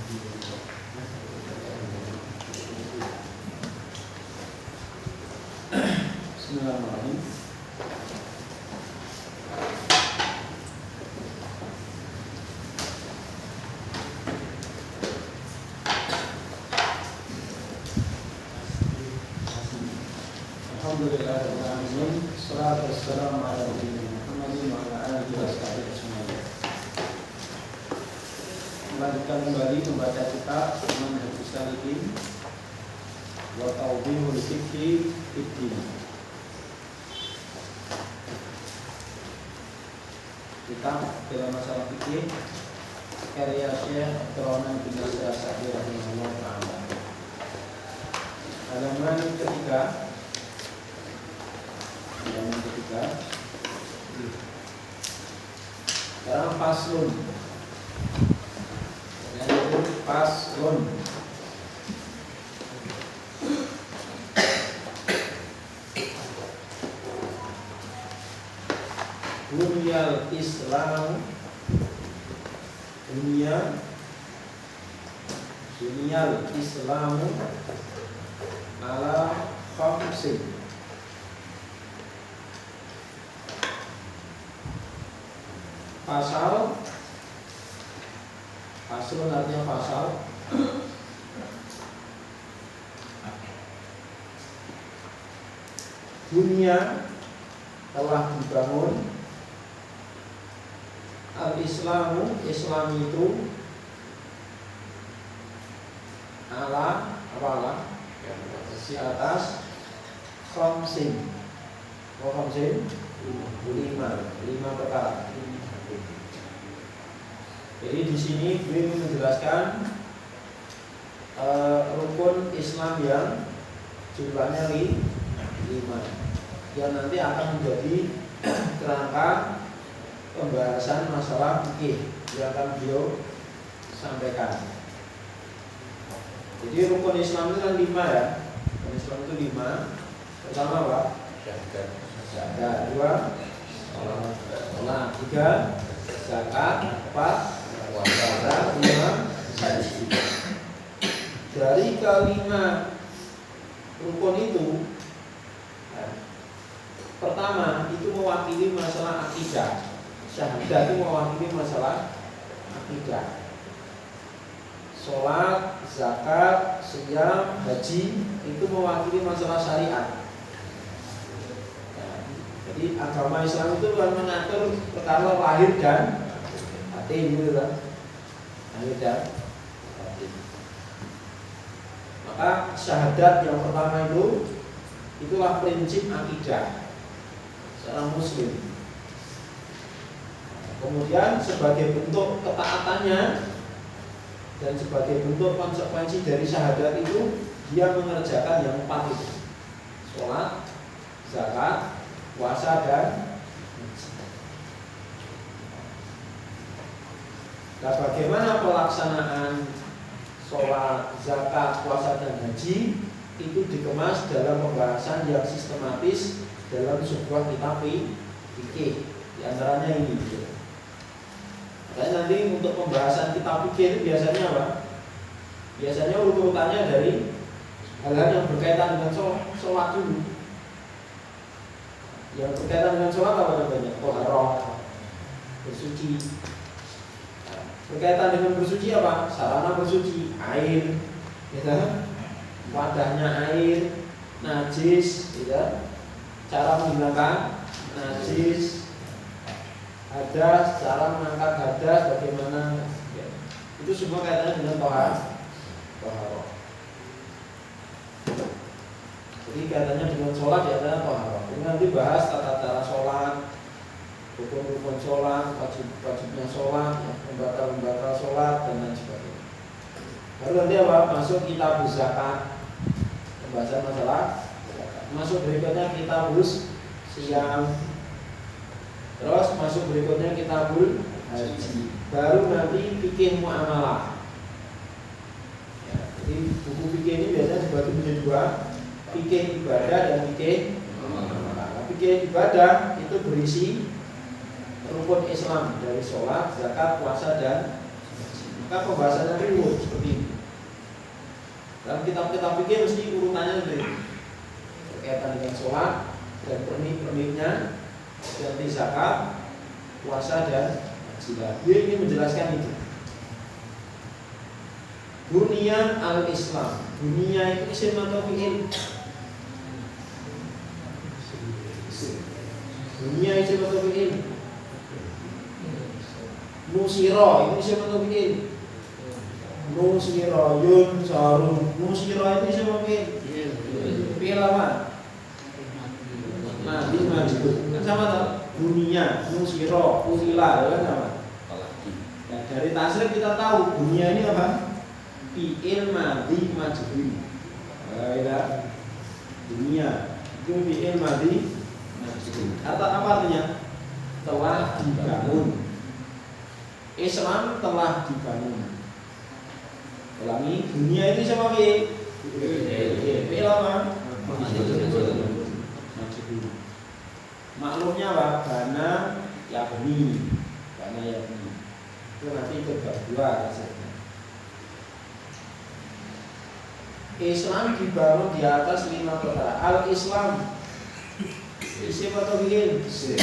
Bismillahirrahmanirrahim. Alhamdulillahirrahmanirrahim. Salatu wassalamu ala nabiyyina Muhammadin wa ala alihi wa sahbihi ajma'in. Melanjutkan kembali membaca kitab Manhajus Salikin wa Tawdihul Fiqhi Fiddin. Kitab dalam masalah fikih karya Syekh Abdurrahman bin Nasir As-Sa'di rahimahullah ta'ala. Halaman ketiga. Sekarang faslun. Yaitu faslun. Bunyal Islam, Bunyal Islamu ala khamsin. Pasal artinya pasal. Dunia telah dibangun. Al-Islamu, Islam itu ala di atas khamsin. Khamsin 5 perkara. Jadi di sini gue menjelaskan rukun Islam yang jumlahnya 5 yang nanti akan menjadi kerangka pembahasan masalah fikih yang akan beliau sampaikan. Jadi rukun Islam itu kan 5 ya. Rukun Islam itu 5. Pertama apa? Syahadat. 2 salat. 3 zakat. 4 puasa. 5 haji. Dari kelima rukun itu, pertama itu mewakili masalah akidah. Syahadat itu mewakili masalah akidah. Sholat, zakat, siyam, haji itu mewakili masalah syariat. Jadi agama Islam itu kan mengatur perkara lahir dan batin, gitu kan? Lahir dan batin. Maka syahadat yang pertama itu itulah prinsip akidah seorang muslim. Kemudian sebagai bentuk ketaatannya dan sebagai bentuk konsekuensi dari syahadat itu, dia mengerjakan yang 4 itu: sholat, zakat, puasa, dan haji. Nah, bagaimana pelaksanaan sholat, zakat, puasa, dan haji itu dikemas dalam pembahasan yang sistematis dalam sebuah kitab fikih. Di antaranya ini. Dan nanti untuk pembahasan kitab fikih itu biasanya apa? Biasanya urutannya dari hal-hal yang berkaitan dengan sholat dulu. Yang berkaitan dengan sholat apa namanya? Thaharah, bersuci. Berkaitan dengan bersuci apa? Sarana bersuci, air, gitu. Wadahnya air, najis, gitu. Cara menghilangkan najis, hadas, cara mengangkat hadas, bagaimana, ya. Itu semua kaitannya dengan thaharah. Jadi kaitannya dengan sholat ya adalah thaharah. Ini nanti bahas tata cara sholat, rukun-rukun sholat, wajibnya sholat, ya, pembatal sholat, dan lain sebagainya. Lalu nanti apa? Masuk kitab zakat, pembahasan masalah zakat. Masuk berikutnya kitabus siyam. Terus masuk berikutnya kitabul haji. Baru nanti fikih muamalah. Ya, jadi buku fikih ini biasanya dibagi menjadi 2, fikih ibadah dan fikih muamalah. Fikih ibadah itu berisi rukun Islam dari sholat, zakat, puasa, dan haji. Maka pembahasannya dulu seperti ini. Dalam kitab-kitab fikih mesti urutannya seperti ini. Berkaitan dengan sholat dan pernik-perniknya, dan zakat, puasa dan haji. Dia ingin menjelaskan itu. Dunia al-Islam. Dunia itu isim atau fi'il? Dunia isim atau fi'il? Nusiro itu isim atau fi'il? Nusiro yun sarun. Nusiro itu isim atau fi'il? Fi'il apa? Mati kan sama tak? Dunia, nusiro, usila, kan sama? Nah, dari tasrif kita tahu dunia ini apa? Fi'il madhi majhul. Ya, dunia itu fi'il madhi majhul. Apa artinya? Telah dibangun. Islam telah dibangun. Ulangi, dunia itu sama fi'il. Fi'il apa? Majhul. Maklumnya apa? Bana yabni. Bana yabni. Itu nanti ikut bab 2 rasanya. Islam dibangun di atas 5 perkara. Al-Islam isim atau fi'il? Isim.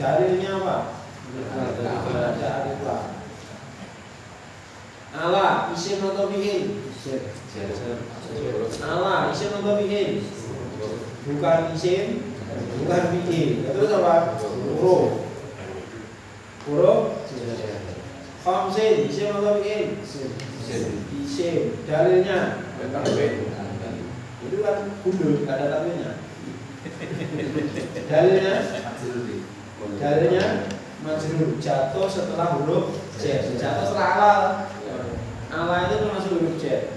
Dalilnya apa? Ada alif-lam. Allah isim atau fi'il? Allah isim atau fi'il? Bukan isim, bukan fi'il. Itu apa? Huruf. Khamsin isim atau fi'il? Isim. Dalilnya itu kan gundul, ada takwilnya. Dalilnya majrur, jatuh setelah huruf j. Jatuh setelah alal. Alal itu termasuk huruf j.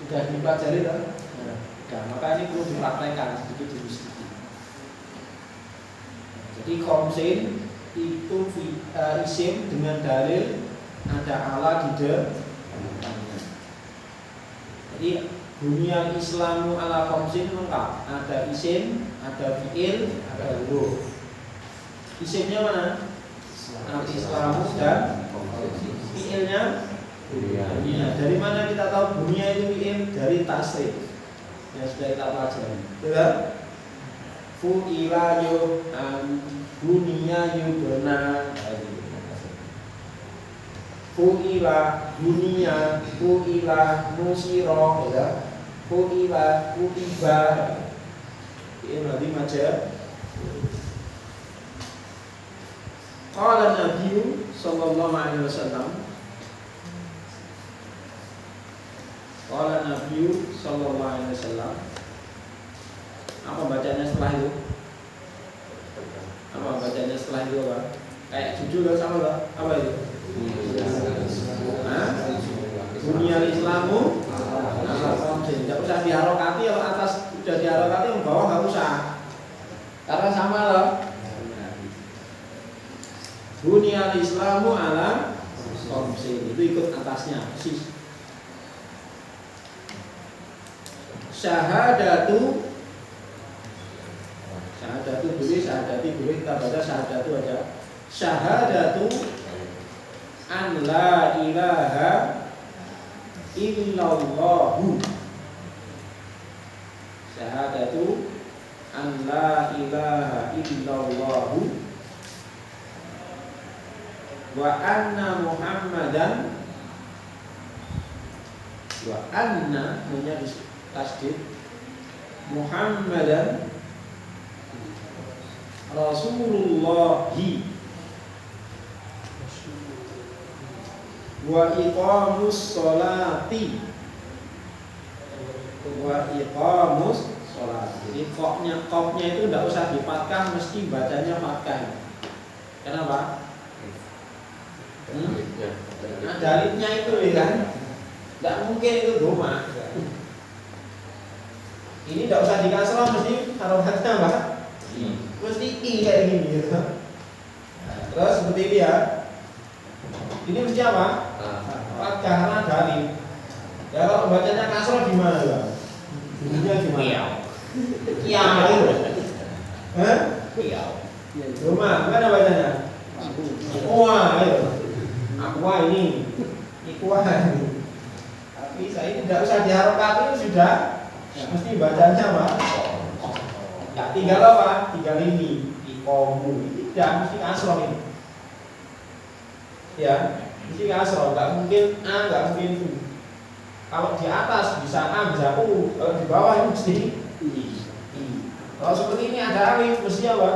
Sudah dipelajari kan? Nah, maka ini perlu dipraktekkan sedikit demi sedikit. Jadi khamsin itu isim dengan dalil ada ala di depannya. Jadi dunia Islamu ala khamsin lengkap. Ada isim, ada fi'il, ada huruf. Isimnya mana? Al-Islamu dan fi'ilnya dunia. Dari mana kita tahu dunia itu fi'il? Dari tasrif yang sudah kita pelajari. Betul? Fu'ila yu dunia yubna. Fu'ila dunia, fu'ila nusiro, ya. Fu'ila kutiba. Ini berarti macam. Qala Nabi sallallahu alaihi wasallam. Qala Nabi sallallahu alaihi wasallam. Apa bacanya setelah itu? Apa bacanya setelah itu apa? Kayak judul sama enggak? Apa itu? Dunia Islamu ala khamsin. Tidak usah diharokati, kalau atas sudah diharokati, yang bawah nggak usah. Karena sama loh. Dunia Islamu ala khamsin. Itu ikut atasnya, persis. Syahadatu boleh, syahadati boleh, kita baca syahadatu aja. Syahadatu an la ilaha illallahu. Syahadatu an la ilaha illallahu wa anna Muhammadan, wa anna menjadi tasdid, Muhammadan Rasulullahi wa iqamus sholati, wa iqamus sholati. Jadi koknya itu tidak usah difathah, mesti bacanya fathah. Kenapa? Nah, dalilnya itu kan tidak mungkin itu doma. Ini tidak usah dikasrah, mesti harokatnya apa? Mesti i kayak gini gitu. Terus seperti ini ya. Ini mesti apa? Karena dalil. Ya kalau bacanya kasrah gimana ya? Bunyinya gimana? Kiau. Kiau. Doma, gimana bacanya? Aqua, ayo. Aqua ini. Ikhwan. Tapi saya tidak usah diharokati sudah. Ya, mesti bacanya apa? Ya tinggal apa? Tinggal ini ikomu. Tidak mesti kasroh ini. Ya, mesti kasroh. Nggak mungkin A, nggak mungkin U. Kalau di atas bisa A, bisa U. Kalau di bawah itu mesti I. Kalau seperti ini ada alif, mesti apa?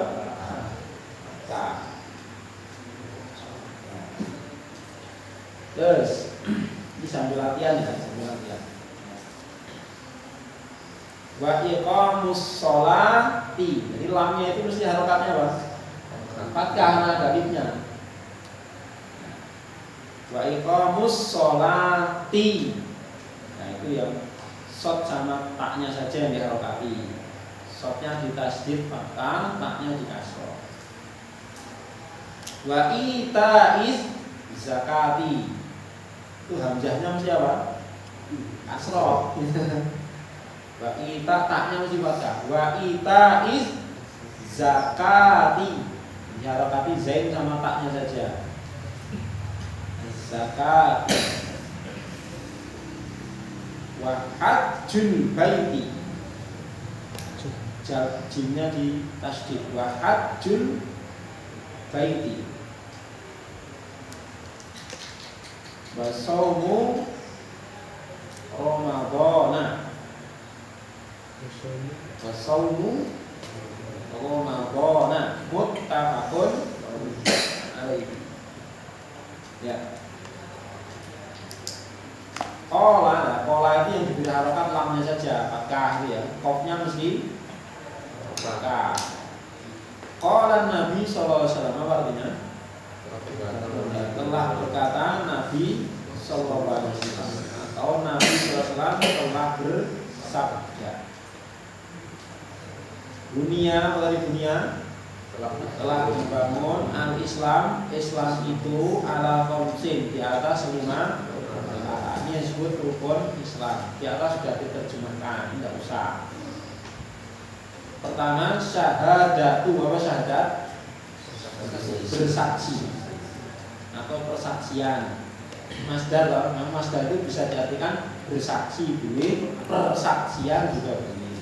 K. Terus, ini sambil latihan ya, sambil latihan. Wa iqamus sholati. Jadi lamnya itu mesti harokatnya apa? Fathah karena ada alifnya. Wa iqamus sholati. Nah itu yang shot sama taknya saja yang diharokati. Shotnya ditasdid fathah, taknya dikasroh. Wa itaiz zakati. Itu hamzahnya mesti apa? Kasroh. Wa ita taknya mesti fathah. Wa itaiz zakati. Diharokati zain sama taknya saja. Zakat. Wa hajjul baiti. Jinnya di tasdid. Wa hajjul baiti. Wa shaumu Ramadhana. Wa shaumu Ramadhana muttafaqun alaihi. Ya. Kola itu yang diberi harokat lamnya saja, fathah ya. Qafnya mesti fathah. Qala Nabi sallallahu alaihi wasallam, apa artinya? Telah berkata Nabi sallallahu alaihi wasallam, atau Nabi sallallahu alaihi wasallam telah bersabda. Dunia, dari dunia telah dibangun al-Islam. Islam itu ala khamsin, di atas 5. Ini yang disebut rukun Islam. Di atas sudah diterjemahkan, tidak usah. Pertama, syahadatu. Apa syahadat? Bersaksi atau persaksian. Masdar loh, yang masdar itu bisa diartikan bersaksi boleh, persaksian juga boleh.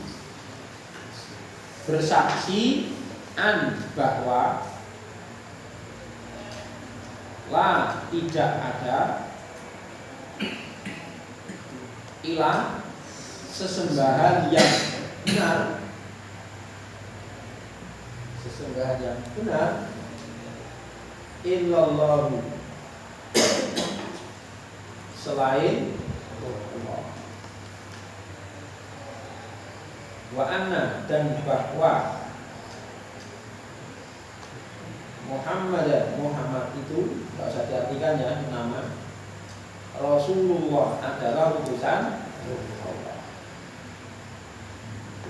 Bersaksi bahwa la tidak ada ilah sesembahan yang benar, sesembahan yang benar illallahu, selain Allah. Wa anna, dan bahwa Muhammad itu tidak usah diartikan ya nama. Rasulullah adalah utusan Allah.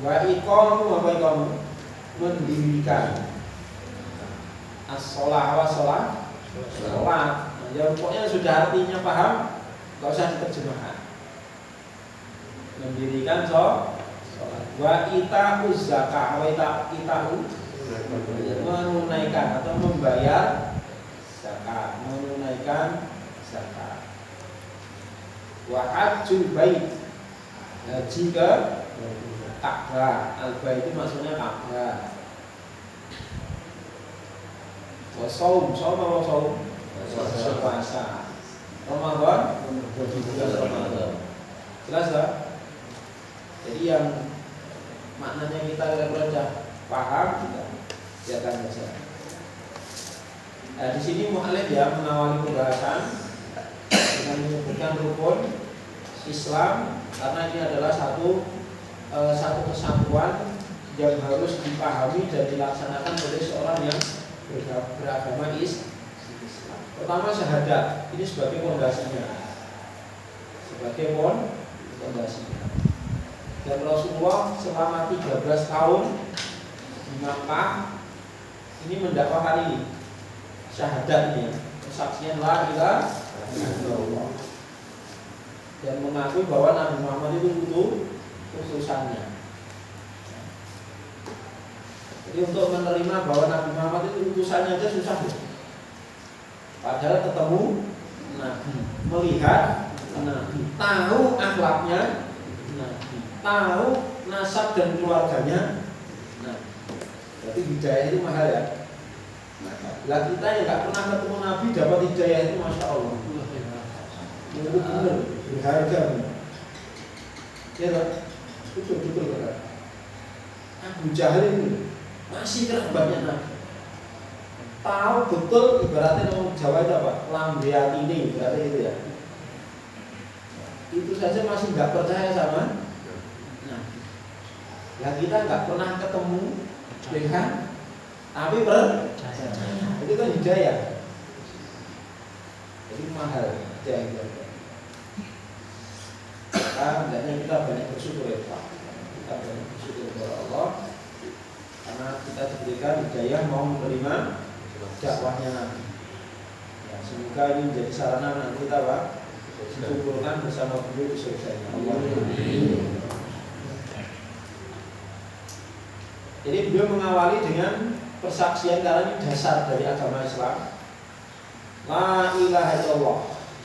Wa iqamu, apa iqamu? Mendirikan as-sholah wa sholat. Ya pokoknya sudah artinya paham, nggak usah diterjemahkan. Mendirikan sholat. Wa ita'u zakah. Wa ita'u menunaikan atau membayar zakat, menunaikan zakat. Wa hajjul bait, haji ke Ka'bah. Al-bait itu maksudnya Ka'bah. Wa shaum, puasa. Ramadan, Ramadan. Jelas tak? Jadi yang maknanya kita kira-kira paham kita silakan baca. Nah, di sini mu'allif ya mengawali pembahasan dengan menyebutkan rukun Islam, karena ini adalah satu kesatuan yang harus dipahami dan dilaksanakan oleh seorang yang beragama Islam. Pertama syahadat, ini sebagai pondasinya, dan Rasulullah selama 13 tahun di Makkah ini mendakwakan ini syahadat ini, kesaksian la ilaha illallah, dan mengakui bahwa Nabi Muhammad itu utusannya. Jadi untuk menerima bahwa Nabi Muhammad itu utusannya aja susah, padahal ketemu Nabi. Nabi, melihat Nabi, tahu akhlaknya Nabi, tahu nasab dan keluarganya Nabi. Berarti hidayah itu mahal ya. Lah kita yang nggak pernah ketemu Nabi dapat hidayah itu masya Allah. Itu benar, berharga. Ya kan? Betul kan? Abu Jahal ini masih kerabatnya Nabi. Tahu betul ibaratnya orang Jawa itu apa? Lambeat ini ibaratnya itu ya. Itu saja masih nggak percaya sama Nabi. Lah kita nggak pernah ketemu dengan tapi percaya. Itu kan hidayah. Jadi mahal hidayah. Maka hendaknya kita banyak bersyukur ya Pak. Kita banyak bersyukur kepada Allah karena kita diberikan hidayah mau menerima dakwahnya Nabi. Ya, semoga ini menjadi sarana nanti kita Pak dikumpulkan bersama beliau di surganya Allah. Jadi beliau mengawali dengan persaksian karena ini dasar dari agama Islam. La ilaha illallah,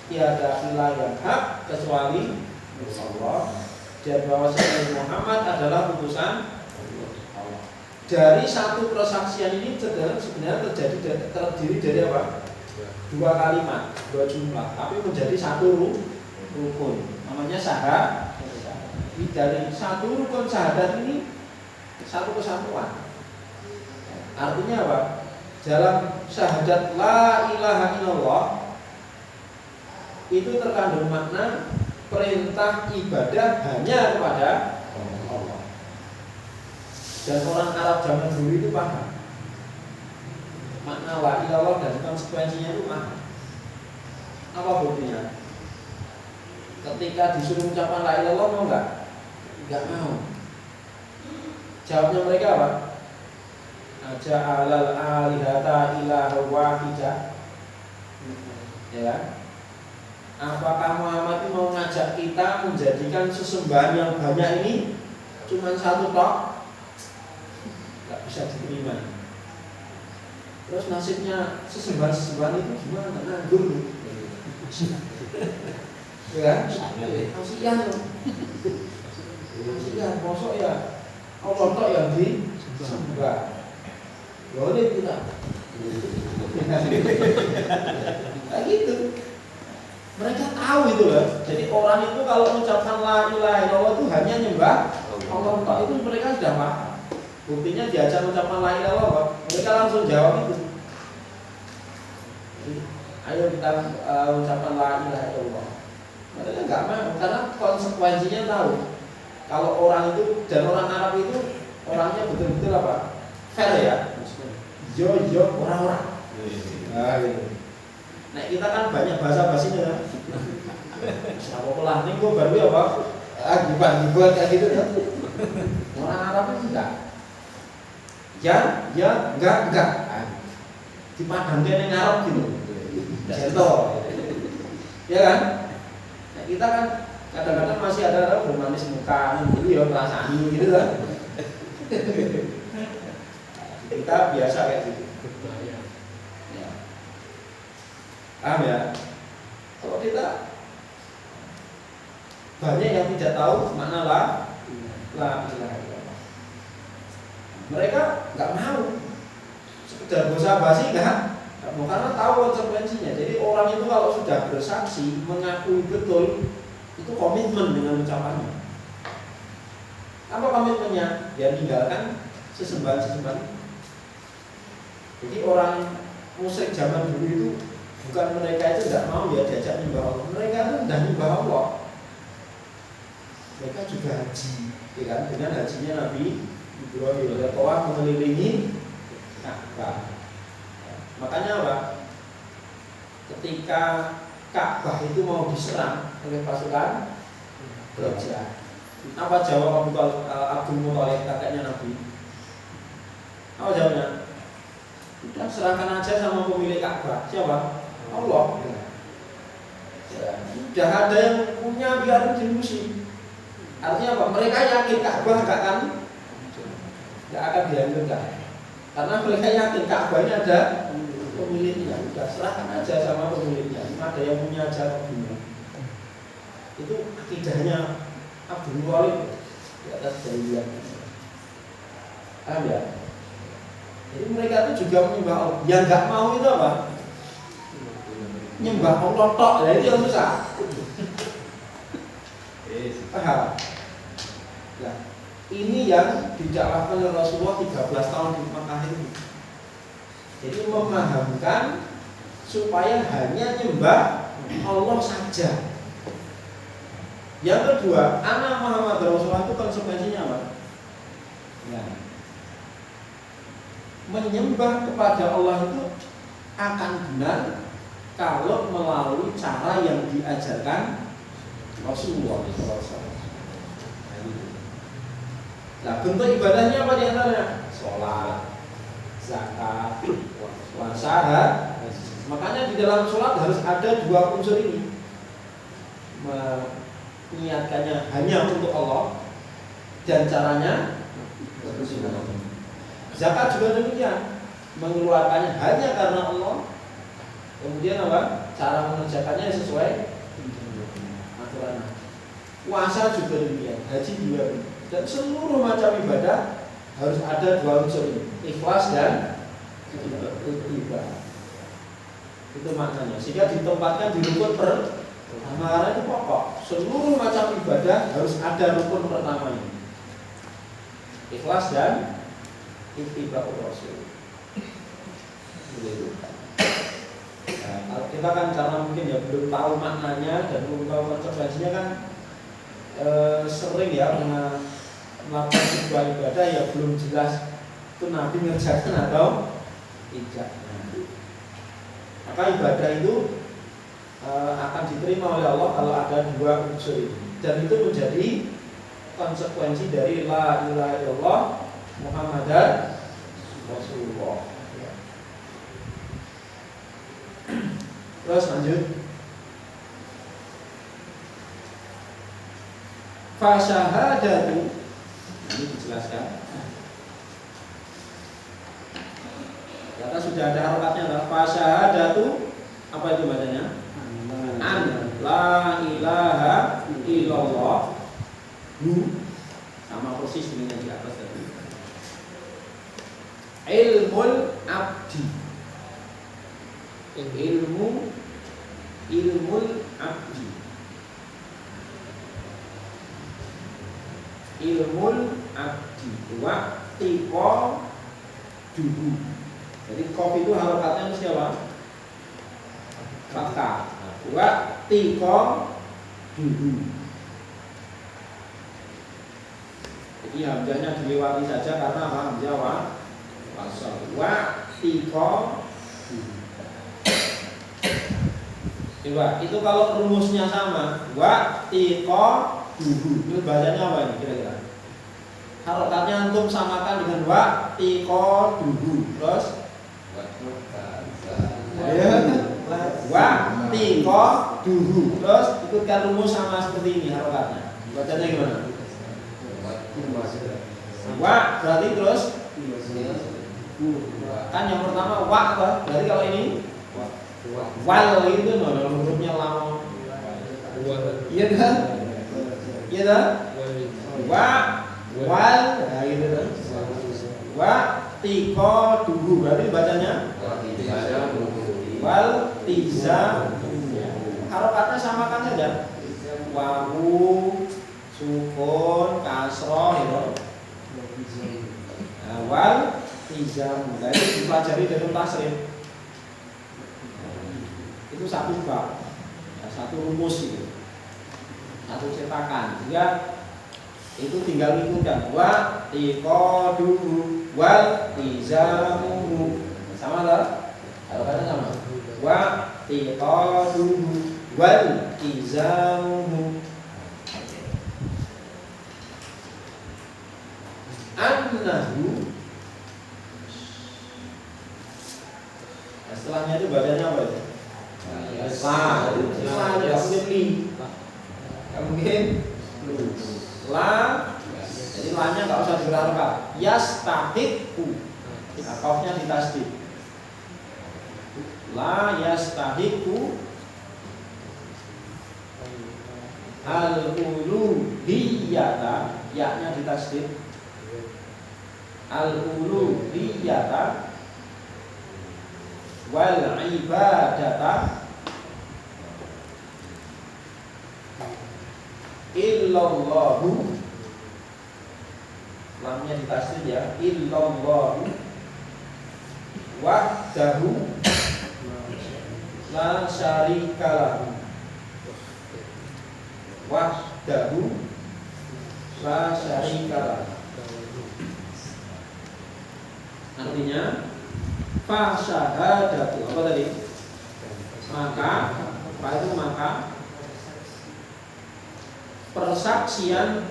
tiada ilah yang hak kecuali Allah, dan bahwasanya Muhammad adalah utusan Allah. Dari satu persaksian ini sebenarnya terdiri dari apa? Dua kalimat, dua jumlah, tapi menjadi satu rukun. Namanya syahadat. Dari satu rukun syahadat ini satu kesatuan. Artinya apa? Dalam syahadat la ilaha illallah itu terkandung makna perintah ibadah hanya kepada Allah. Dan orang Arab zaman dulu itu paham makna la ilaha illallah dan konsekuensinya itu paham. Apa buktinya? Ketika disuruh ucapan la ilaha illallah mau nggak? Nggak mau. Jawabnya mereka apa? Ja'alal alihata ilaha wahidah. Ya. Apakah Muhammad itu mau ngajak kita menjadikan sesembahan yang banyak ini cuma satu tok? Gak bisa diterima. Terus nasibnya sesembahan itu gimana? Nganggur. Ya, kasihan. Kasihan, mosok ya Allah tok yang disembah. Boleh kita. Kayak gitu. Mereka tahu itu loh. Jadi orang itu kalau mengucapkan la ilaha illallah itu hanya nyembah Allah tok, itu mereka sudah paham. Buktinya diajak mengucapkan la ilaha illallah, mereka langsung jawab itu. Ayo kita ucapkan la ilaha illallah. Mereka nggak mau karena konsekuensinya tahu. Kalau orang itu dan orang Arab itu orangnya betul-betul apa? Fair ya. Yo orang-orang. Nah, gitu. Nah kita kan banyak bahasa-bahasinya kan. Siapa pelah nih gue baru ya Pak. Dibuat kayak gitu ya. Orang Arab itu enggak. Ya, enggak. Dipadamkan yang Arab gitu. Gentle. Ya kan? Nah kita kan kadang-kadang masih ada bermanis muka dulu ya perasaan gitu kan. Kita biasa kayak gitu. Ya. Paham ya? Kalau kita banyak yang tidak tahu makna la ilaha illallah. Mereka nggak mau. Sekedar basa-basi nggak mau karena tahu konsekuensinya. Jadi orang itu kalau sudah bersaksi mengakui betul itu komitmen dengan ucapannya. Apa komitmennya? Dia meninggalkan sesembahan-sesembahan. Jadi orang musyrik zaman dulu itu bukan mereka itu tidak mau ya diajak nyembah Allah. Mereka itu sudah nyembah Allah. Mereka juga haji, ya kan? Dengan hajinya Nabi Ibrahim, tawaf mengelilingi Ka'bah. Makanya apa? Ketika Ka'bah itu mau diserang oleh pasukan Raja, apa jawab Abdul Muthalib kakeknya Nabi? Apa jawabnya? Udah serahkan aja sama pemilik Ka'bah. Siapa? Allah. Ya, sudah ada yang punya biar dimusuhi. Artinya apa? Mereka yakin Ka'bah nggak akan dihancurkan. Karena mereka yakin Ka'bah ini ada pemiliknya. Sudah serahkan aja sama pemiliknya. Maka ada yang punya jarak bunga. Itu akidahnya Abdul Muthalib di atas jahiliyah. Paham ya? Jadi mereka itu juga menyembah Allah. Yang nggak mau itu apa? Nyembah Allah tok. Nah itu yang susah. Paham? Nah, ini yang didakwahkan oleh Rasulullah 13 tahun di Mekah ini. Jadi memahamkan supaya hanya nyembah Allah saja. Yang kedua, anak Muhammad Rasulullah itu konsekuensinya apa? Ya. Menyembah kepada Allah itu akan benar kalau melalui cara yang diajarkan Rasulullah SAW. Nah, bentuk ibadahnya apa diantaranya? Sholat, zakat, puasa. Makanya di dalam sholat harus ada dua unsur ini. Niatkannya hanya untuk Allah dan caranya zakat juga demikian, mengeluarkannya hanya karena Allah. Kemudian apa? Cara mengerjakannya sesuai aturan. Puasa juga demikian, haji juga, dan seluruh macam ibadah harus ada dua unsur ini, ikhlas dan ibadah. Itu maknanya. Sehingga ditempatkan di rukun pertama, karena itu pokok. Seluruh macam ibadah harus ada rukun pertama ini, ikhlas dan ittiba'ur rasul. Nah, kalau kita kan karena mungkin ya belum tahu maknanya dan belum tahu konsekuensinya kan sering ya melakukan sebuah ibadah ya belum jelas itu Nabi ngerjakan atau tidak. Maka ibadah itu akan diterima oleh Allah kalau ada dua unsur ini, dan itu menjadi konsekuensi dari la ilaha illallah Muhammadan Rasulullah. Terus lanjut. Fasyahadatu, ini dijelaskan. Kata sudah ada harokatnya adalah fasyahadatu. Apa itu bacanya? An la ilaha illallah. Sama persis dengan yang di atas tadi. Ilmul abdi. Ilmul abdi. Ilmul abdi. Wa tiqa duhu. Jadi kof itu harokatnya mesti apa? Fathah. Wa tiqa duhu. Jadi hamzahnya dilewati saja karena apa? Hamzah wasal. Wa tiqa duhu. Coba, itu kalau rumusnya sama, wa tiqa duhu. Itu bacanya apa ini kira-kira? Harokatnya antum samakan dengan wa tiqa duhu. Terus wa tiqa duhu. Terus ikutkan rumus sama seperti ini harokatnya. Bacanya gimana? Wa berarti terus kan yang pertama wa apa? Berarti kalau ini wal itu dalam hurufnya lama. Iya kan? Iya kan? Wa wal, nah gitu kan? Wa tiqa duhu berarti bacanya wal tiza. Harokatnya samakan saja. Wawu, sukun, kasroh, gitu. Nah, wal tiza. Nah, itu dipelajari dalam tasrif. Itu satu bab, ya, satu rumus itu, satu cetakan. Sehingga itu tinggal ikutkan wa tiqa duhu wal tizamuhu. Sama lah, kalau kata sama. Wa tiqa duhu wal tizamuhu. Annahu. Nah, setelahnya itu bacanya apa itu? La, tidak mungkin li, tidak mungkin la. Jadi la-nya nggak usah diharapkan. Yastahiqu, kafnya ditasdid. La yastahiqu al-uluhiyata, ya-nya ditasdid, al-uluhiyata wal ibadata illallahu, lamnya ditasdid ya, illallahu wahdahu la syarika lahu, wahdahu la syarika lahu. Artinya fa syahadatu, apa tadi? Maka, apa itu maka? Persaksian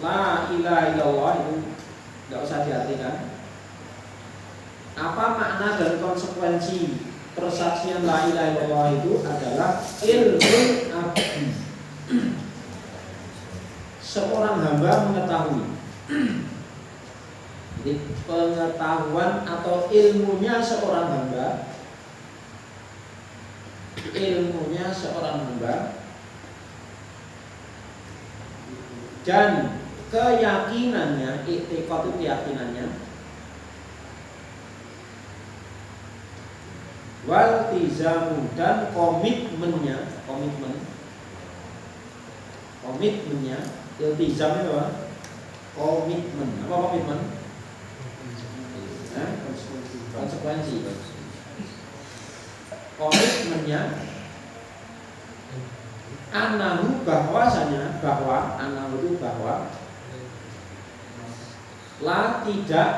la ilaha illallah itu tidak usah diartikan. Apa makna dan konsekuensi persaksian la ilaha illallah itu adalah ilmul abdi. Seorang hamba mengetahui. Jadi pengetahuan atau ilmunya seorang hamba, ilmunya seorang hamba dan keyakinannya, i'tiqad itu keyakinannya, wal tizamu dan komitmennya, komitmennya, iltizam itu apa? Komitmen. Apa komitmen? Konsekuensi. Komitmennya anahu, bahwasanya, bahwa anahu itu bahwa la tidak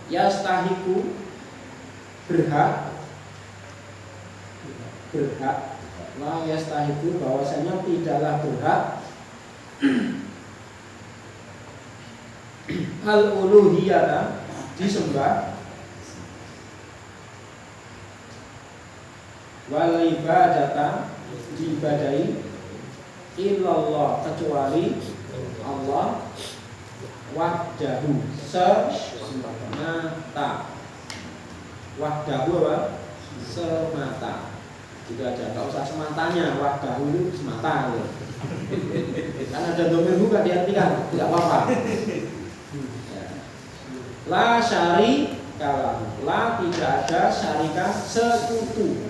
yastahiku berhak la yastahiku bahwasanya tidaklah berhak al-uluhiyata disembah wal ibadata diibadahi illallah kecuali Allah wahdahu semata, wahdahu apa? Semata. Gitu aja, nggak usah sematanya, wahdahu itu semata ya. Kan ada domir juga diartikan, tidak apa-apa. La syarika lahu, la tidak ada syarika sekutu.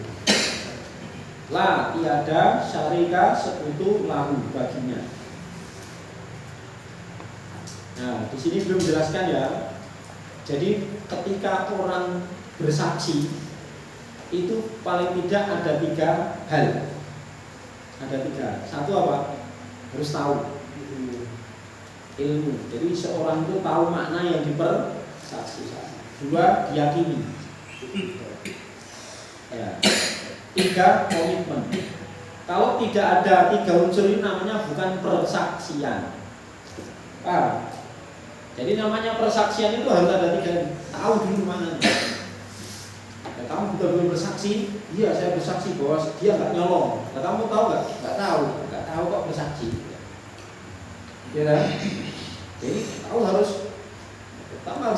La tiada syarika sekutu lahu baginya. Nah, di sini belum jelaskan ya. Jadi ketika orang bersaksi itu paling tidak ada 3 hal. Ada 3. Satu apa? Harus tahu ilmu. Jadi seorang itu tahu makna yang dipersaksi. 2, diyakini. Ya. 3, komitmen. Kalau tidak ada 3 unsur ini namanya bukan persaksian. Jadi namanya persaksian itu harus ada 3. Tahu dulu mana. Ya, kamu betul-betul bersaksi, iya saya bersaksi bahwa dia nggak nyolong. Nah, kamu tahu nggak? Nggak tahu kok bersaksi. Ya kan? Jadi kamu harus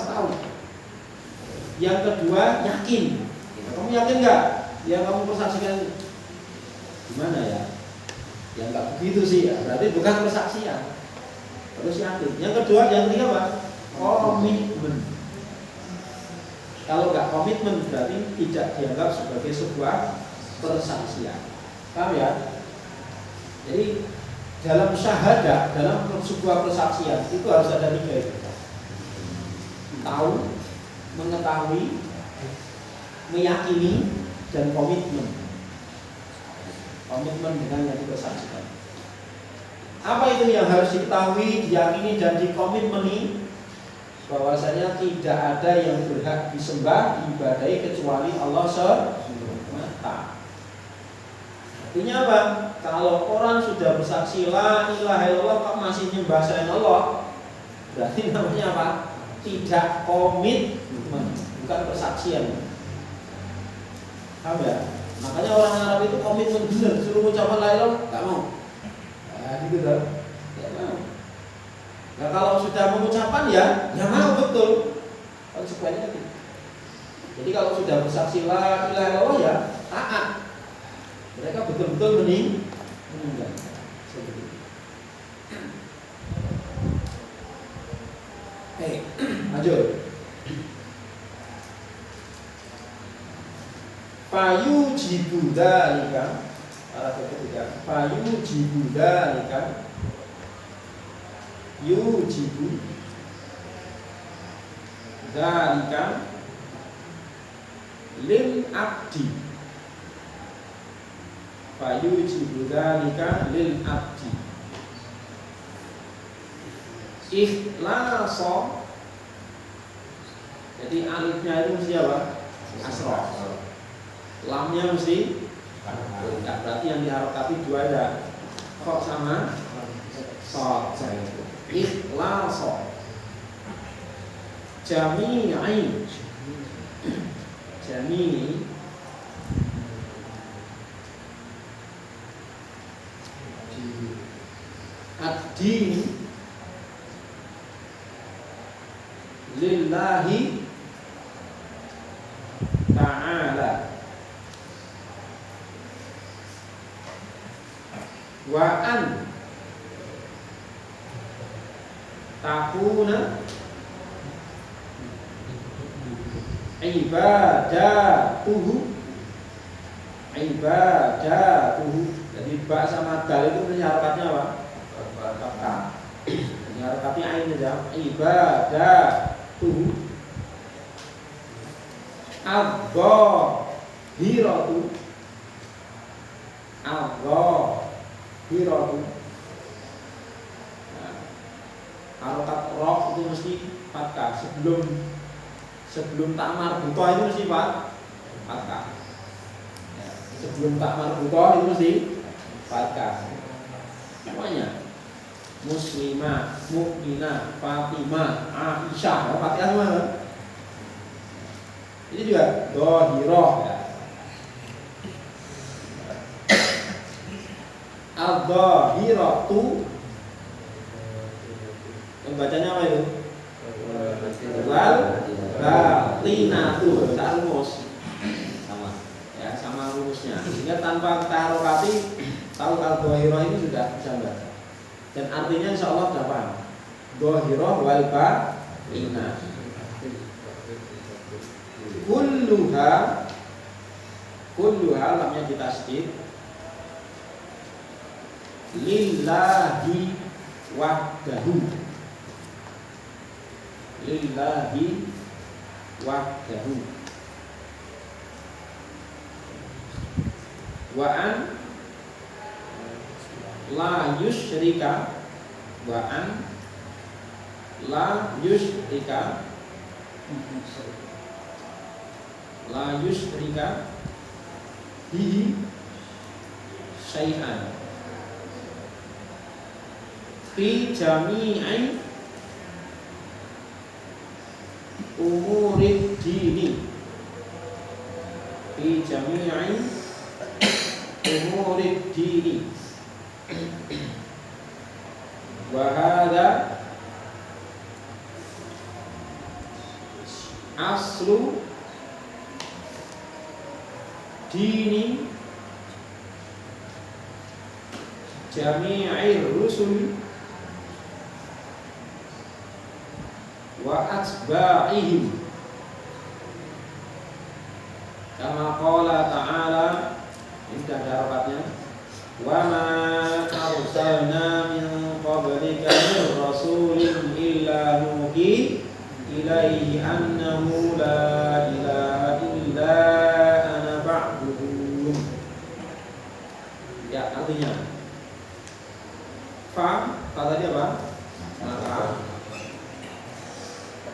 tahu. Yang kedua, yakin. Kamu yakin nggak? Yang kamu persaksikan gimana ya? Ya nggak begitu sih ya. Berarti bukan persaksian. Terus yakin. Yang kedua, yang ketiga apa? Komitmen. Kalau nggak komitmen berarti tidak dianggap sebagai sebuah persaksian. Paham ya? Jadi dalam syahadah, dalam sebuah persaksian itu harus ada 3 itu. Tahu, mengetahui, meyakini, dan komitmen. Komitmen dengan yang dipersaksikan. Apa itu yang harus diketahui, diyakini, dan dikomitmeni? Bahwasanya tidak ada yang berhak disembah, diibadahi kecuali Allah semata. Artinya apa? Kalau orang sudah bersaksi la ilaha illallah kok masih nyembah selain Allah, berarti namanya apa? Tidak komitmen, bukan persaksian. Paham ya? Makanya orang Arab itu komitmen benar, suruh ucapan la ilaha nggak mau. Gitu kan? Nggak mau. Nah kalau sudah mengucapkan ya mau betul. Konsekuensinya gitu. Jadi kalau sudah bersaksi la ilaha illallah ya taat. Mereka betul-betul meninggal. Seperti itu. Lanjut. Payu jibuda nikah. Paragraf ketiga. Payu jibuda nikah. Yujibu dzalika lil abdi. Fayujibu dzalika lil abdi ikhlasa. Jadi alifnya itu mesti apa? Asroh. Lamnya mesti enggak, berarti yang diharokati dua ada kok sama sod. Ikhlasa jami'i ad-din lillahi ta'ala wa an takuna ibadatuhu. Jadi ba sama dal itu harokatnya apa? Fathah. Ini harokatnya ain aja. Ibadatuhu adh-dhahiratu. Harokat roh itu mesti fathah. Sebelum tak marbutoh itu mesti fathah. Ya, sebelum tak marbutoh itu mesti fathah. Namanya Muslimah, Mukminah, Fatimah, Aisyah, Fatihah semua. Ini juga dhahirah ya. Al-dhahiratu. Bacanya apa itu? Wal batinatu. Tak rumus. Sama. Ya, sama rumusnya. Sehingga tanpa kita harokati tahu al-dhahirah ini sudah bisa baca. Dan artinya insyaallah sudah paham. Dhahirah wal batinah. Kulluha lamnya ditasdid. Lillahi wahdahu. Wa an la yusyrika. La yusyrika bihi syai'an fi jami'i umurid dini. Wa hadha aslu dini jami'ir rusul wa atba'ihim, kama qala ta'ala. Ini sudah ada harokatnya. Wa ma arsalna min qablika min rasulin illa nuhi ilaihi annahu la ilaha illa ana fa'budun. Ya, artinya fa tadi apa? Maka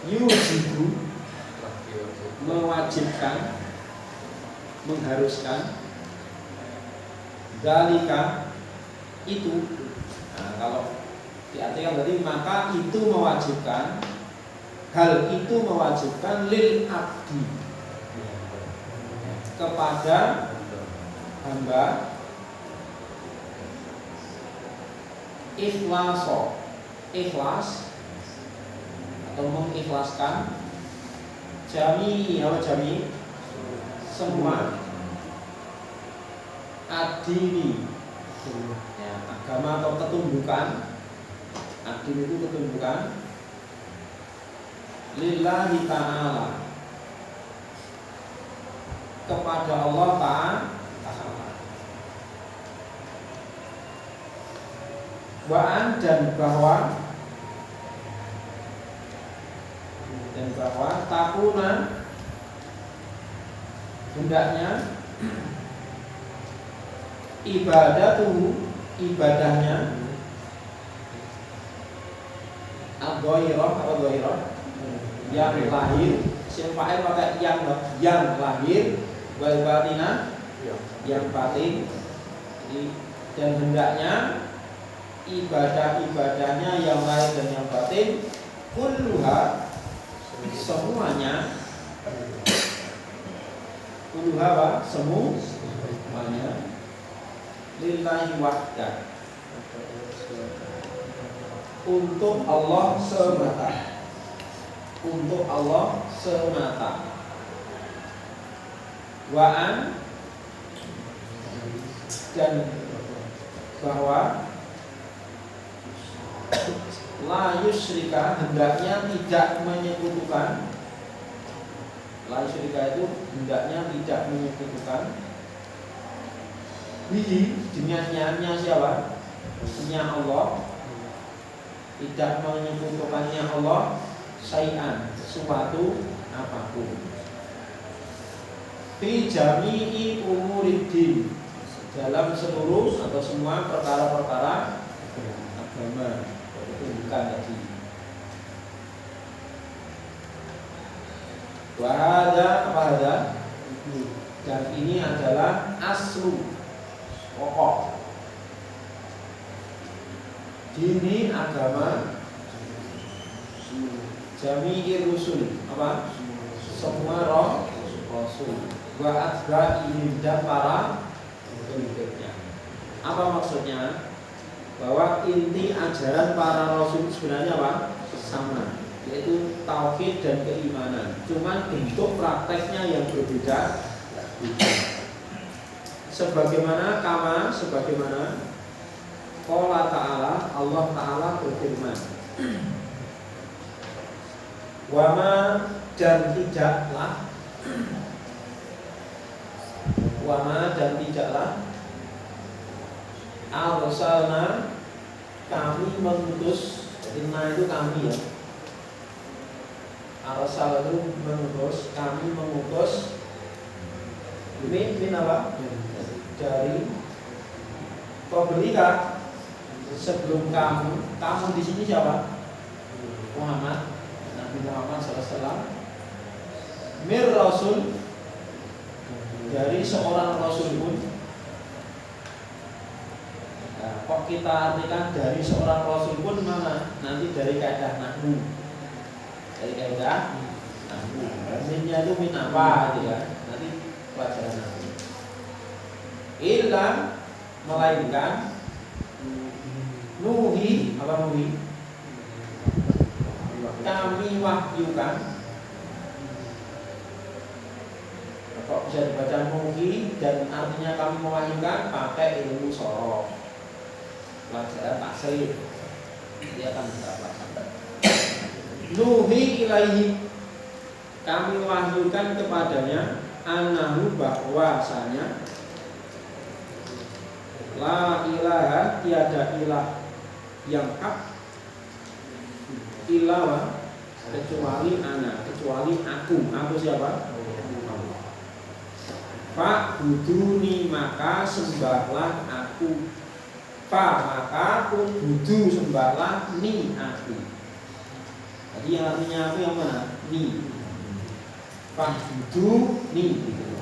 yujibu mewajibkan, mengharuskan, dalika itu. Nah, kalau diartikan berarti maka itu mewajibkan, hal itu mewajibkan lil abdi, kepada hamba, ikhlas atau mengikhlaskan, jami semua, ad-dini, ya, agama atau ketundukan. Ad-din itu ketundukan lillahi ta'ala, kepada Allah Ta'ala. Wa'an dan bahwa takuna hendaknya ibadahnya ad-dhairah atau dhairah yang lahir, sing fa'il pakai yang lahir, wal batina yang batin. Dan hendaknya ibadah-ibadahnya yang lahir dan yang batin kulluha, semuanya, semuanya lillahi wahdah, untuk Allah semata, untuk Allah semata. Wa'an dan bahwa la yusyrika, hendaknya tidak menyekutukan. La yusyrika itu hendaknya tidak menyekutukan bihi, dengannya siapa? Nya Allah. Tidak menyekutukannya Allah syai'an, suatu apapun. Fi jami'i umuriddin, dalam seluruh atau semua perkara-perkara agama, ketundukan tadi. Wahada apa ada? Dan ini adalah aslu, pokok dini agama jami'i rusul, apa? Semua rasul wa atba'ihim, dan para pengikutnya. Apa maksudnya? Bahwa inti ajaran para rasul sebenarnya apa? Sama, yaitu tauhid dan keimanan. Cuman bentuk prakteknya yang berbeda. Sebagaimana Qala ta'ala, Allah Ta'ala berfirman, wama dan tidaklah arsalna, kami mengutus. Jadi itu kami, ya. Arsal itu mengutus, kami mengutus. Min apa? Dari qablika, sebelum kamu di sini siapa? Muhammad, Nabi Muhammad SAW. Mir Rasul, dari seorang Rasul pun. Nah, kok kita artikan dari seorang Rasul pun mana? Nanti dari kaidah nahwu. Dari kaidah nahwu. Minnya itu min apa? Gitu ya. Nanti pelajaran nahwu. Illa, melainkan nuhi, apa nuhi? Kami wahyukan. Kok bisa dibaca nuhi dan artinya kami mewahyukan pakai ilmu sorof, pelajaran taksir. Dia akan bisa pelajaran. Nuhi ilaihi, kami wahyukan kepadanya, anahu, bahwasanya la ilaha, tiada ilah yang hak, ilah kecuali ana, kecuali aku siapa? Fa buduni, maka sembahlah aku. Fa, maka budu, sembahlah ni, aku. Jadi yang artinya aku yang mana? Ni. Fa budu ni, gitu.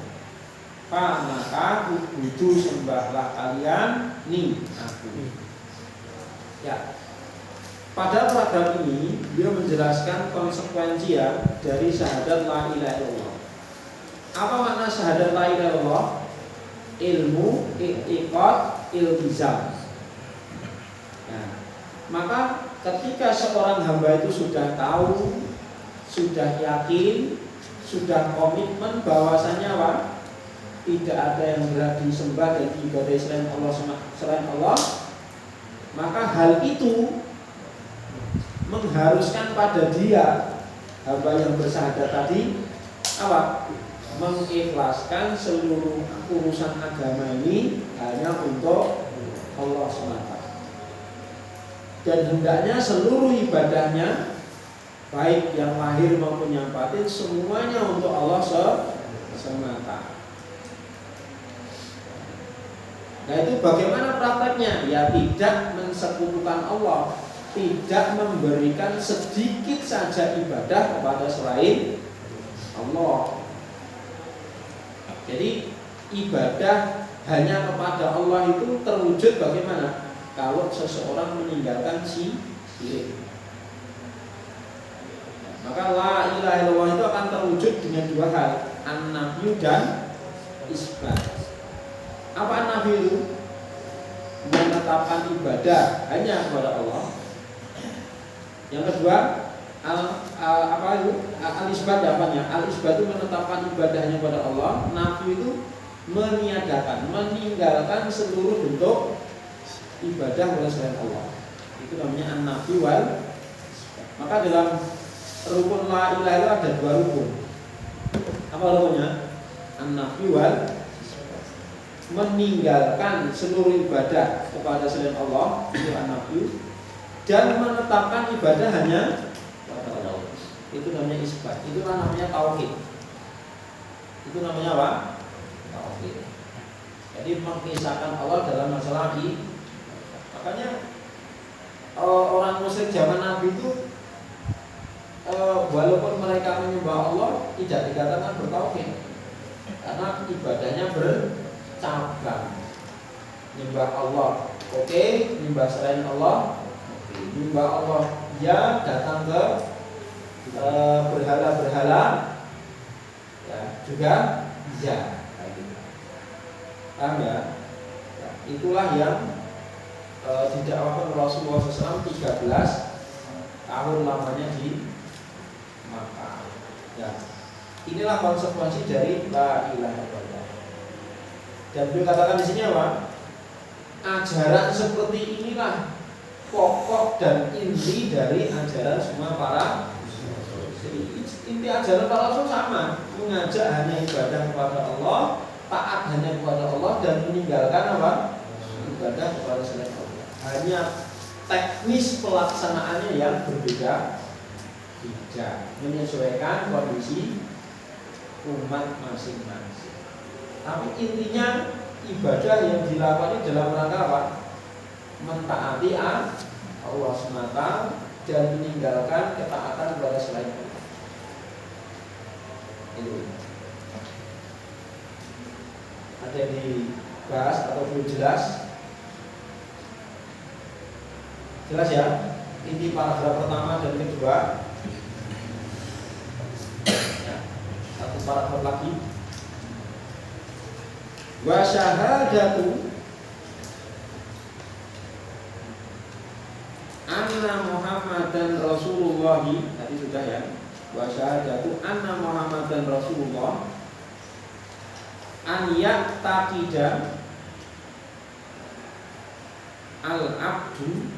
Fa, maka budu, sembahlah kalian ni, aku. Ya. Pada paragraf ini beliau menjelaskan konsekuensi ya dari syahadat la ilaha illallah. Apa makna syahadat la ilaha illallah? Ilmu, i'tiqad, iltizam. Nah, maka ketika seorang hamba itu sudah tahu, sudah yakin, sudah komitmen bahwasanya apa? tidak ada yang berhak disembah dan diibadahi selain Allah, maka hal itu mengharuskan pada dia, hamba yang bersyahadat tadi, apa? Mengikhlaskan seluruh urusan agama ini hanya untuk Allah semata. Dan hendaknya seluruh ibadahnya, baik yang lahir maupun yang batin, semuanya untuk Allah semata. Nah itu bagaimana prakteknya? Ya tidak mensekutukan Allah, tidak memberikan sedikit saja ibadah kepada selain Allah. Jadi ibadah hanya kepada Allah itu terwujud bagaimana? Kalau seseorang meninggalkan syirik. Maka la ilaha illallah itu akan terwujud dengan dua hal, an-nafyu dan isbat. Apa an-nafyu itu? Menetapkan ibadah hanya kepada Allah. Yang kedua, al-isbat apanya? Al-isbat itu menetapkan ibadahnya kepada Allah. Nafyu itu meniadakan, meninggalkan seluruh bentuk ibadah kepada selain Allah. Itu namanya an-nafyu wal. Maka dalam rukun la ilaha illallah ada dua rukun. Apa rukunnya? An-nafyu wal, meninggalkan seluruh ibadah kepada selain Allah, itu an-nafyu, dan menetapkan ibadah hanya kepada Allah. Itu namanya isbat. Itu namanya tauhid. Itu namanya apa? Tauhid. Jadi mengisahkan Allah dalam masalah ini. Makanya orang musyrik zaman Nabi itu walaupun mereka menyembah Allah tidak dikatakan bertauhid, karena ibadahnya bercabang. Nyembah Allah, oke. Nyembah selain Allah, nyembah Allah ya, datang ke berhala-berhala ya, juga ya. Paham ya? Itulah yang didakwakan Rasulullah SAW 13 tahun lamanya di Makkah. Ya. Inilah konsekuensi dari la ilaha illallah. Dan beliau katakan di sini apa? Ajaran seperti inilah pokok dan inti dari ajaran semua para. Inti ajaran para rasul sama, mengajak hanya ibadah kepada Allah, taat hanya kepada Allah, dan meninggalkan apa? Ibadah kepada selain Allah. Hanya teknis pelaksanaannya yang berbeda, menyesuaikan kondisi umat masing-masing. Tapi intinya ibadah yang dilakukan dalam rangka apa? Mentaati Allah semata dan meninggalkan ketaatan kepada selain Allah. Itu. Ada yang dibahas atau belum jelas? Jelas ya? Inti paragraf pertama dan kedua. Ya, satu paragraf lagi. Wa syahadatu anna Muhammadan Rasulullah, tadi sudah ya. Wa syahadatu anna Muhammadan Rasulullah an ya'taqida al-abdu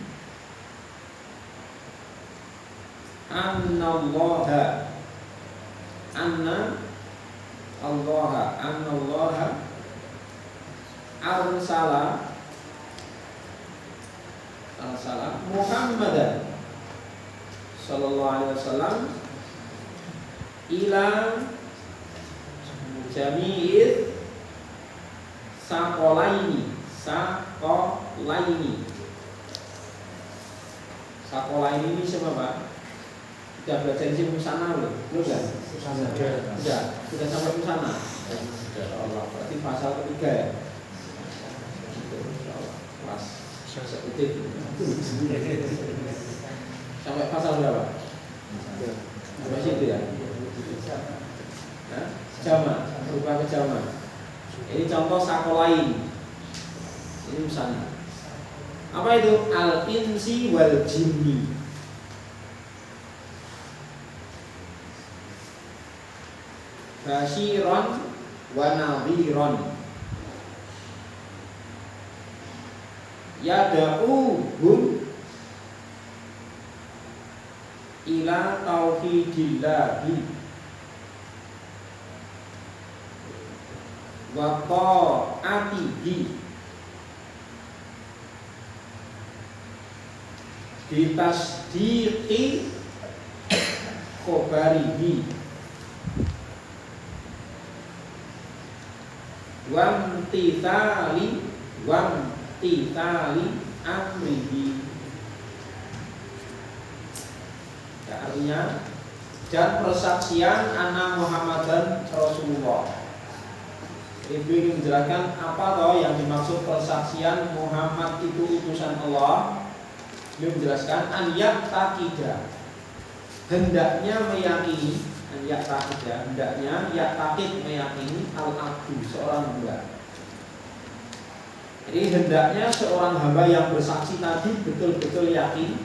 anna Allah arsala Muhammadan sallallahu alaihi wasallam ila jami'id sakolaini. Sakolaini ini siapa Pak? Sudah belajar di Musana belum? Belum kan? Sudah sampai Musana. Allah, berarti pasal ketiga ya. Pas sampai pasal berapa? Sampai situ ya. Jama, berubah ke jama. Ini contoh sakolain. Ini Musana. Apa itu? Al-insi wal jinni. Basyiron wa nadhiran. Yada'uhum ila tauhidillahi wa ta'atihi bitasdiqi khobarihi wamtithali amrihi. Ya, artinya dan persaksian anna Muhammadan Rasulullah. Ibu ingin menjelaskan apa toh yang dimaksud persaksian Muhammad itu utusan Allah. Beliau menjelaskan an-yak taqidah, hendaknya meyakini, an-yak taqidah, hendaknya yak taqid meyakini al-abdu, seorang hamba. Jadi hendaknya seorang hamba yang bersaksi tadi betul-betul yakin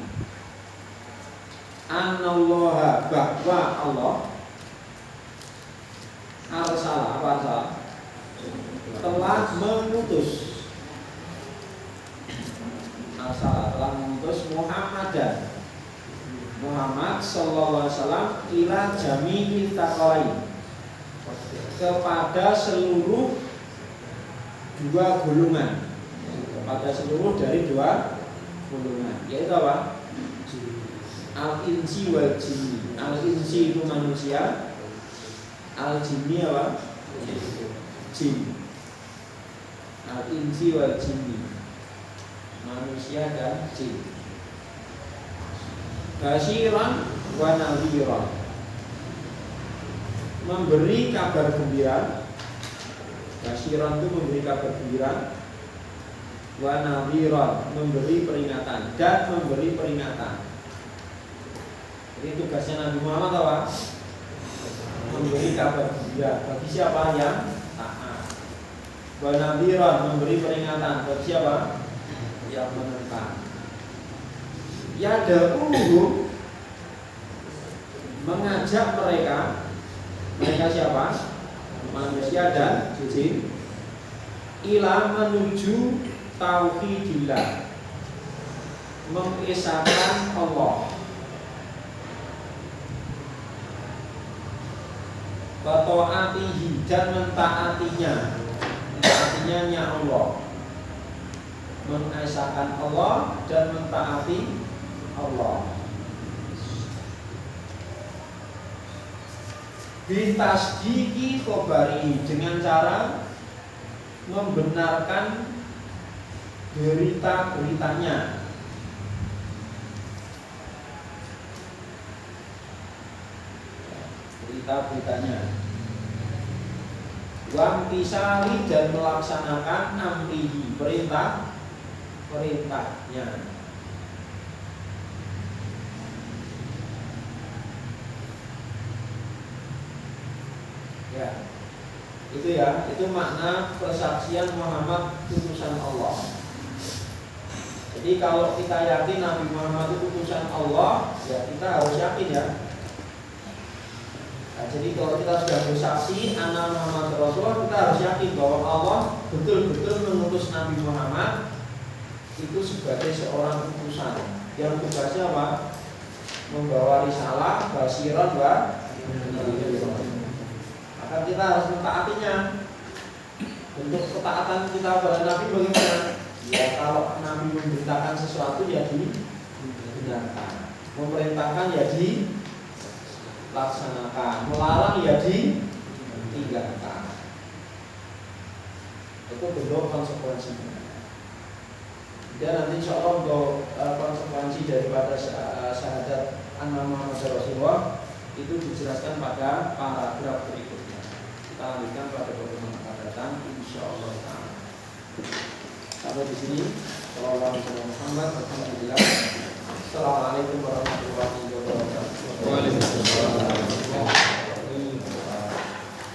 anallaha, bahwa Allah arsala telah mengutus Muhammad sallallahu alaihi wasallam ila jami'il taqalain, kepada seluruh dua golongan, kepada seluruh dari dua golongan, yaitu apa? Al-insi wal jinni. Al-insi itu manusia, al-jinni apa? Jin. Al-insi wal jinni, manusia dan jin. Basyiran wa nadhiran, memberi kabar gembira. Basyiran itu memberi kabar gembira, wa nadhiran memberi peringatan dan memberi peringatan. Jadi tugasnya Nabi Muhammad apa? Memberi kabar gembira bagi siapa yang taat. Wa nadhiran memberi peringatan bagi siapa yang menentang. Yada'uhum mengajak mereka siapa? Manusia dan jin, ila menuju tauhidillah, mengesahkan Allah, wa ta'atihi dan mentaatinya, mentaatinya Allah, mengesahkan Allah dan mentaati Allah. Bitasdiki khobari, dengan cara membenarkan berita-beritanya. Berita-beritanya. Wamtisari dan melaksanakan amrihi, perintahnya. Ya, itu makna persaksian Muhammad utusan Allah. Jadi kalau kita yakin Nabi Muhammad itu utusan Allah, ya kita harus yakin ya. Nah, jadi kalau kita sudah bersaksi anna Muhammad Rasulullah, kita harus yakin bahwa Allah betul-betul mengutus Nabi Muhammad itu sebagai seorang utusan yang tugasnya apa? Membawa risalah, basyiran wa nadhiran. Maka kita harus mentaatinya. Bentuk ketaatan kita pada Nabi bagaimana? Ya kalau Nabi memerintahkan sesuatu ya dibenarkan, memerintahkan ya dilaksanakan, melarang ya ditinggalkan. Itu bentuk konsekuensinya. Dan nanti insya Allah untuk konsekuensi daripada syahadat anna Muhammad Rasulullah itu dijelaskan pada paragraf berikutnya. Kita lanjutkan pada pertemuan akan datang insyaallah taala. Sampai di sini. Sallallahu alaihi Muhammad. Alhamdulillah. Assalamualaikum warahmatullahi wabarakatuh. Waalaikumsalam.